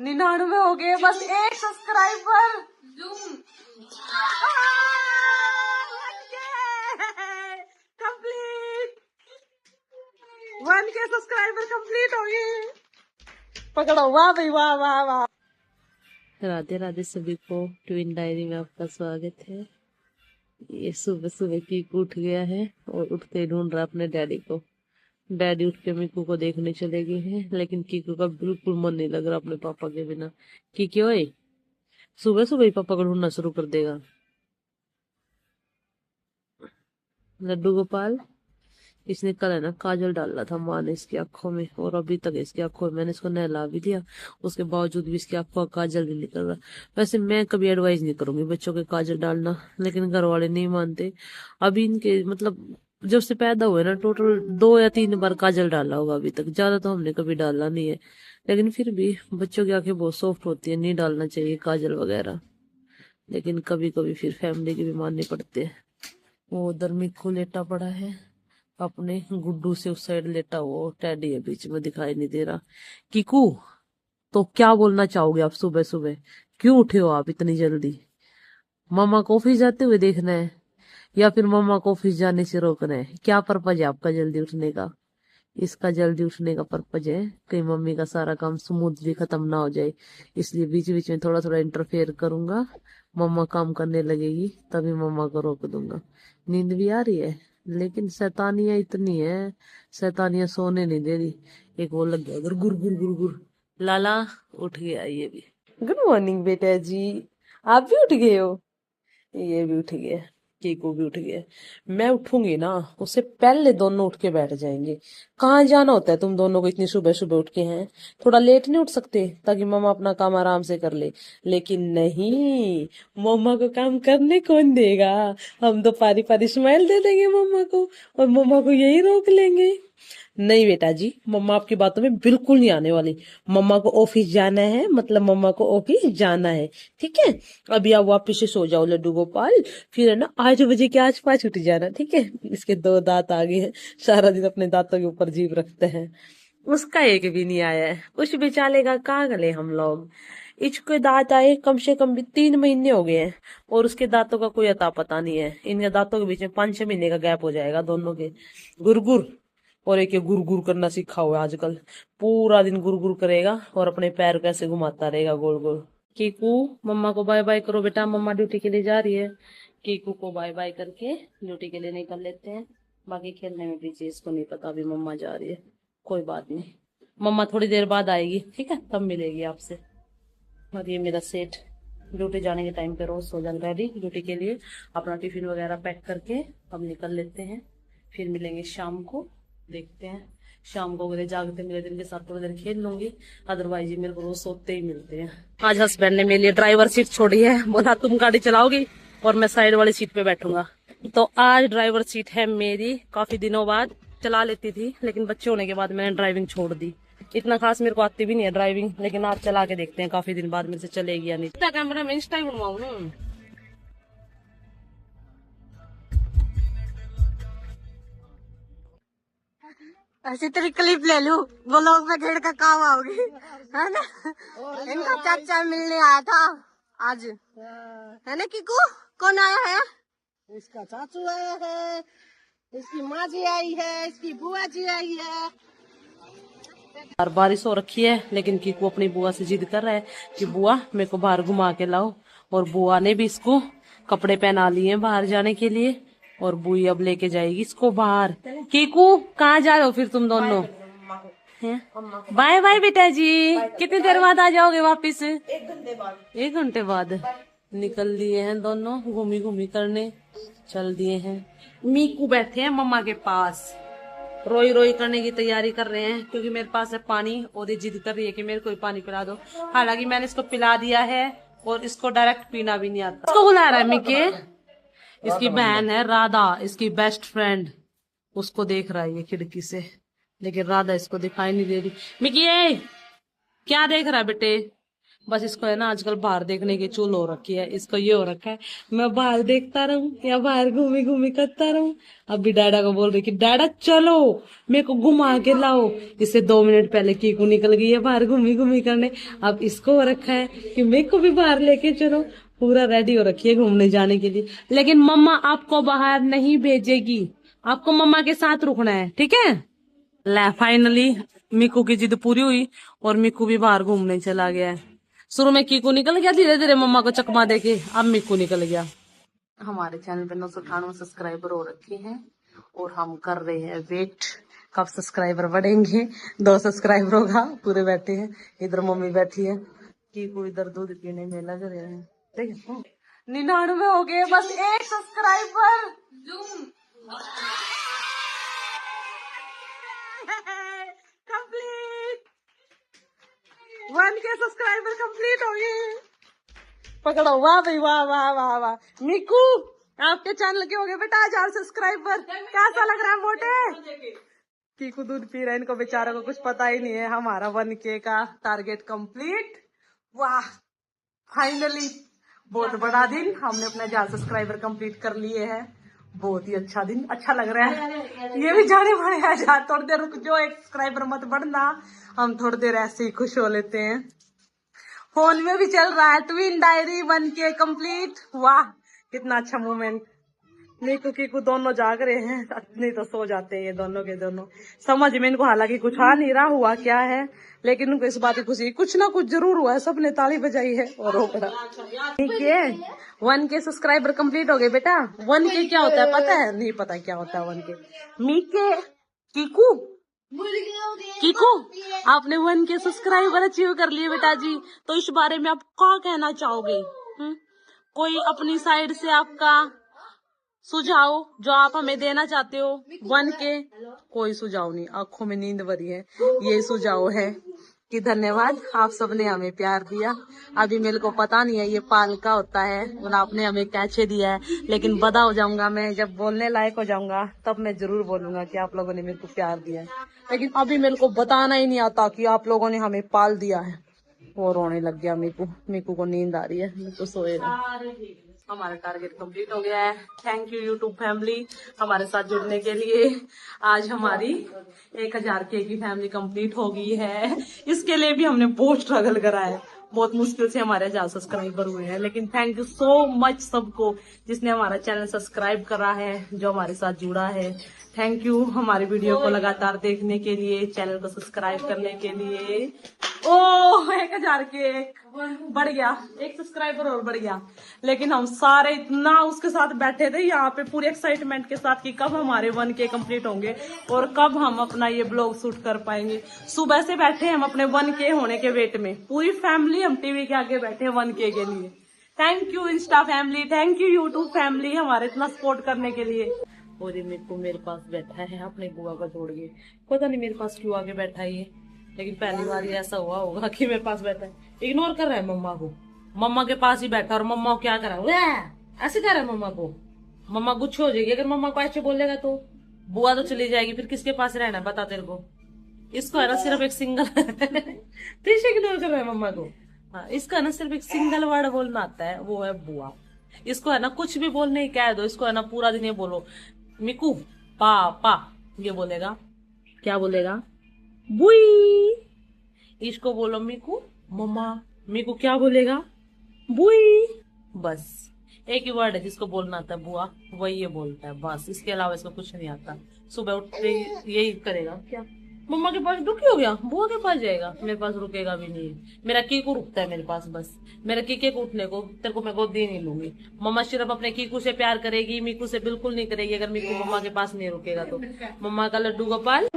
99 हो गए, बस एक subscriber. Complete 1K subscriber complete हो गए। पकड़ो, वाह भाई वाह वाह वाह। राधे राधे सभी को, ट्विन डायरी में आपका स्वागत है। ये सुबह सुबह कीकू उठ गया है और उठते ही ढूंढ रहा अपने डैडी को। डैडी उठ के मीकू को देखने चले गए हैं, लेकिन कीकू का बिल्कुल मन नहीं लग रहा अपने पापा के बिना। कीकी ओए, सुबह सुबह ही पापा को ढूंढना शुरू कर देगा। लड्डू गोपाल, इसने कल है ना काजल डाला था माँ ने इसकी आंखों में, और अभी तक इसकी आंखों में मैंने इसको नहला भी दिया, उसके बावजूद भी इसकी आंखों का काजल नहीं निकल रहा। वैसे मैं कभी एडवाइस नहीं करूंगी बच्चों के काजल डालना, लेकिन घर वाले नहीं मानते। अभी इनके मतलब जब से पैदा हुए ना टोटल 2 या 3 बार काजल डाला होगा अभी तक, ज्यादा तो हमने कभी डाला नहीं है। लेकिन फिर भी बच्चों की आंखें बहुत सॉफ्ट होती है, नहीं डालना चाहिए काजल वगैरह। लेकिन कभी कभी फिर फैमिली के भी मानने पड़ते हैं। वो उधर मिक्कू लेटा पड़ा है अपने गुड्डू से उस साइड लेटा, वो टेडी है बीच में दिखाई नहीं दे रहा। कीकू, तो क्या बोलना चाहोगे आप सुबह सुबह? क्यों उठे हो आप इतनी जल्दी? मम्मा को ऑफिस जाते हुए देखना है या फिर मम्मा को ऑफिस जाने से रोकना है? क्या पर्पज है आपका जल्दी उठने का? इसका जल्दी उठने का पर्पज है कहीं मम्मी का सारा काम स्मूथली खत्म ना हो जाए, इसलिए बीच बीच में थोड़ा थोड़ा इंटरफेयर करूंगा। मम्मा काम करने लगेगी तभी मम्मा को रोक दूंगा। नींद भी आ रही है, लेकिन शैतानियां इतनी है, शैतानियां सोने नहीं दे रही। एक वो लग गया उधर गुर गुर गुर गुर। लाला उठ गया ये भी। गुड मॉर्निंग बेटा जी, आप भी उठ गए हो? ये भी उठ गया, कीकू भी उठ गया। मैं उठूंगी ना उससे पहले दोनों उठ के बैठ जाएंगे। कहाँ जाना होता है तुम दोनों को इतनी सुबह सुबह उठ के? हैं थोड़ा लेट नहीं उठ सकते ताकि मम्मा अपना काम आराम से कर ले? लेकिन नहीं, मम्मा को काम करने कौन देगा? हम तो पारी पारी स्माइल दे देंगे मम्मा को और मम्मा को यही रोक लेंगे। नहीं बेटा जी, मम्मा आपकी बातों में बिल्कुल नहीं आने वाली। मम्मा को ऑफिस जाना है मतलब मम्मा को ऑफिस जाना है, ठीक है? अभी आप वापिस से सो जाओ लड्डू गोपाल, फिर है ना 8 बजे के आस पास उठ जाना, ठीक है? इसके 2 दांत आ गए हैं, सारा दिन अपने दांतों के ऊपर जीभ रखते हैं। उसका एक भी नहीं आया है, उस बेचारे का कहाँ गले हम लोग। इसके दांत आए कम से कम भी 3 महीने हो गए हैं और उसके दांतों का कोई अता पता नहीं है। इनके दांतों के बीच में 5-6 महीने का गैप हो जाएगा दोनों के। गुरगुर, और एक ये गुर गुर करना सीखा हुआ है आजकल, पूरा दिन गुर गुर करेगा और अपने पैर कैसे घुमाता रहेगा गोल गोल। कीकू, मम्मा को बाय बाय करो बेटा, मम्मा ड्यूटी के लिए जा रही है। कीकू को बाय बाय करके ड्यूटी के लिए निकल लेते हैं। बाकी खेलने में बिजी, इसको नहीं पता अभी मम्मा जा रही है। कोई बात नहीं, मम्मा थोड़ी देर बाद आएगी, ठीक है? तब मिलेगी आपसे। और ये मेरा सेठ ड्यूटी जाने के टाइम पे रोज सो जाता है रेडी ड्यूटी के लिए। अपना टिफिन वगैरह पैक करके अब निकल लेते हैं, फिर मिलेंगे शाम को। देखते हैं शाम को अगर जागते मेरे दिन के साथ थोड़ी देर खेल लूंगी, अदरवाइज मेरे को रोज सोते ही मिलते हैं। आज हस्बैंड ने मेरे लिए ड्राइवर सीट छोड़ी है, बोला तुम गाड़ी चलाओगी और मैं साइड वाली सीट पे बैठूंगा। तो आज ड्राइवर सीट है मेरी। काफी दिनों बाद चला लेती थी, लेकिन बच्चे होने के बाद मैंने ड्राइविंग छोड़ दी। इतना खास मेरे को आती भी नहीं है ड्राइविंग, लेकिन आज चला के देखते हैं काफी दिन बाद मेरे से चलेगी या नहीं। कैमरा में इंस्टा बनवाऊं। ऐसी तेरी क्लिप ले लूं, ब्लॉग में घेर का काम आओगी, है ना? इनका चाचा मिलने आया था आज, है ना कीकू? कौन आया है? इसका चाचू आया है, इसकी माँ जी आई है, इसकी बुआ जी आई है। यार बारिश हो रखी है, लेकिन कीकू अपनी बुआ से जिद कर रहा है कि बुआ मेरे को बाहर घुमा के लाओ। और बुआ ने भी इसको कपड़े पहना लिए हैं बाहर जाने के लिए, और बुई अब लेके जाएगी इसको बाहर। कीकू कहाँ जा रहे हो फिर तुम दोनों? बाय बाय बेटा जी, कितनी देर बाद आ जाओगे वापिस? 1 घंटे बाद। 1 घंटे बाद निकल दिए हैं दोनों घूमी घूमी करने, चल दिए हैं। मीकू बैठे हैं मम्मा के पास, रोई रोई करने की तैयारी कर रहे हैं क्योंकि मेरे पास है पानी, और ये जिद कर रही है कि मेरे को पानी पिला दो। हालांकि मैंने इसको पिला दिया है और इसको डायरेक्ट पीना भी नहीं आता। इसको बुला रहा है मिकी, इसकी बहन है राधा, इसकी बेस्ट फ्रेंड, उसको देख रहा है ये खिड़की से, लेकिन राधा इसको दिखाई नहीं दे रही। मिकी क्या देख रहा है बेटे? बस इसको है ना आजकल बाहर देखने की चूल हो रखी है, इसको ये हो रखा है मैं बाहर देखता रहूं या बाहर घूमी घूमी करता रहूं। अभी डैडा को बोल रही कि डैडा चलो मेरे को घुमा के लाओ, इससे 2 मिनट पहले कीकू निकल गई है बाहर घूमी घूमी करने। अब इसको हो रखा है कि मेरे को भी बाहर लेके चलो, पूरा रेडी हो रखी है घूमने जाने के लिए। लेकिन मम्मा आपको बाहर नहीं भेजेगी, आपको मम्मा के साथ रुकना है, ठीक है। ला फाइनली मिकू की जिद पूरी हुई और मिकू भी बाहर घूमने चला गया है। शुरू में कीकू निकल गया धीरे धीरे मम्मा को चकमा देके, अब मिकू निकल गया। हमारे चैनल पे 998 सब्सक्राइबर हो रखे हैं और हम कर रहे हैं वेट कब सब्सक्राइबर बढ़ेंगे। 2 सब्सक्राइबर होगा, पूरे बैठे हैं। इधर मम्मी बैठी है, कीकू इधर दूध पीने में लग रहे हैं। ठीक है 99 हो गए, बस 1 subscriber. Complete 1K subscriber complete हो गए। पकड़ो, वाह भाई वाह वाह वाह वाह। मिकू आपके चैनल के हो गए बेटा 1000 सब्सक्राइबर, कैसा लग रहा है मोटे? कीकू दूध पी रहा है, इनको बेचारों को कुछ पता ही नहीं है। हमारा 1K का टारगेट कंप्लीट, वाह फाइनली। बहुत बड़ा दिन, हमने अपने 1000 सब्सक्राइबर कंप्लीट कर लिए हैं। बहुत ही अच्छा दिन, अच्छा लग रहा है। ये भी जाने वाले हैं यार, थोड़ी देर रुक जाओ, 1 सब्सक्राइबर मत बढ़ना, हम थोड़ी देर ऐसे ही खुश हो लेते हैं। फोन में भी चल रहा है ट्विन डायरी 1K कंप्लीट, वाह कितना अच्छा मोमेंट। नीकू कीकू दोनों जाग रहे हैं, नहीं तो सो जाते हैं ये दोनों के दोनों। समझ में इनको हालांकि कुछ आ नहीं रहा हुआ क्या है, लेकिन उनको इस बात की खुशी, कुछ ना कुछ जरूर हुआ है। सबने ताली बजाई है और रो पड़ा। ठीक है 1K सब्सक्राइबर कंप्लीट हो गए बेटा। 1K क्या होता है पता है? नहीं पता क्या होता है 1K। मीके कीकू कीकू आपने 1K सब्सक्राइबर अचीव कर लिए बेटा जी, तो इस बारे में आप क्या कहना चाहोगे? कोई अपनी साइड से आपका सुझाव जो आप हमें देना चाहते हो? 1K कोई सुझाव नहीं, आंखों में नींद भरी है, ये सुझाव है कि धन्यवाद आप सबने हमें प्यार दिया। अभी मेरे को पता नहीं है ये पाल का होता है और आपने हमें कैसे दिया है, लेकिन बड़ा हो जाऊंगा मैं, जब बोलने लायक हो जाऊंगा तब मैं जरूर बोलूंगा कि आप लोगों ने मेरे को प्यार दिया है। लेकिन अभी मेरे को बताना ही नहीं आता कि आप लोगों ने हमें पाल दिया है। वो रोने लग गया मीकू को नींद आ रही है, मीकू सोएगा। हमारा टारगेट कंप्लीट हो गया है। थैंक यू यूट्यूब फैमिली हमारे साथ जुड़ने के लिए। आज हमारी 1000K की फैमिली कंप्लीट हो गई है। इसके लिए भी हमने बहुत स्ट्रगल करा है, बहुत मुश्किल से हमारे 1000 सब्सक्राइबर हुए हैं। लेकिन थैंक यू सो मच सबको जिसने हमारा चैनल सब्सक्राइब करा है, जो हमारे साथ जुड़ा है। थैंक यू हमारी वीडियो को लगातार देखने के लिए, चैनल को सब्सक्राइब करने के लिए। ओ 1000K बढ़ गया, 1 सब्सक्राइबर और बढ़ गया। लेकिन हम सारे इतना उसके साथ बैठे थे यहाँ पे पूरे एक्साइटमेंट के साथ कि कब हमारे 1K कंप्लीट होंगे और कब हम अपना ये ब्लॉग शूट कर पाएंगे। सुबह से बैठे हम अपने 1K होने के वेट में, पूरी फैमिली हम टीवी के आगे बैठे 1K के लिए। Thank you Insta family, thank you YouTube family हमारे इतना सपोर्ट करने के लिए। और ये मेरे पास बैठा है अपने बुआ को छोड़ के, पता नहीं मेरे पास क्यों आके बैठा है ये, लेकिन पहली बार ये ऐसा हुआ होगा कि मेरे पास बैठा है। इग्नोर कर रहा है मम्मा को, मम्मा के पास ही बैठा, और मम्मा को क्या कर रहा है, ऐसे कर रहा है मम्मा को। मम्मा गुस्से हो जाएगी अगर मम्मा को ऐसे बोलेगा तो, बुआ तो चली जाएगी, फिर किसके पास रहना है बता तेरे को। इसको है ना सिर्फ एक सिंगल तो इसे इग्नोर कर रहा है मम्मा को। हाँ इसका है ना सिर्फ एक सिंगल वर्ड बोलना आता है, वो है बुआ। इसको है ना कुछ भी बोलने ही कह दो, इसको है ना पूरा दिन ये बोलो मिकू पापा, ये बोलेगा, क्या बोलेगा, बुई। इसको बोलो मिकू मम्मा, मिकू क्या बोलेगा, बुई। बस एक ही वर्ड है जिसको बोलना आता है बुआ, वही ये बोलता है बस, इसके अलावा इसको कुछ नहीं आता। सुबह उठते यही करेगा, क्या मम्मा के पास दुखी हो गया, बुआ के पास जाएगा, मेरे पास रुकेगा भी नहीं। मेरा कीकू रुकता है मेरे पास, बस मेरे कीके को उठने को तेरे को मैं गोदी नहीं लूंगी। मम्मा सिर्फ अपने कीकू से प्यार करेगी, मीकू से बिल्कुल नहीं करेगी अगर मीकू मम्मा के पास नहीं रुकेगा तो। मम्मा का लड्डू गोपाल।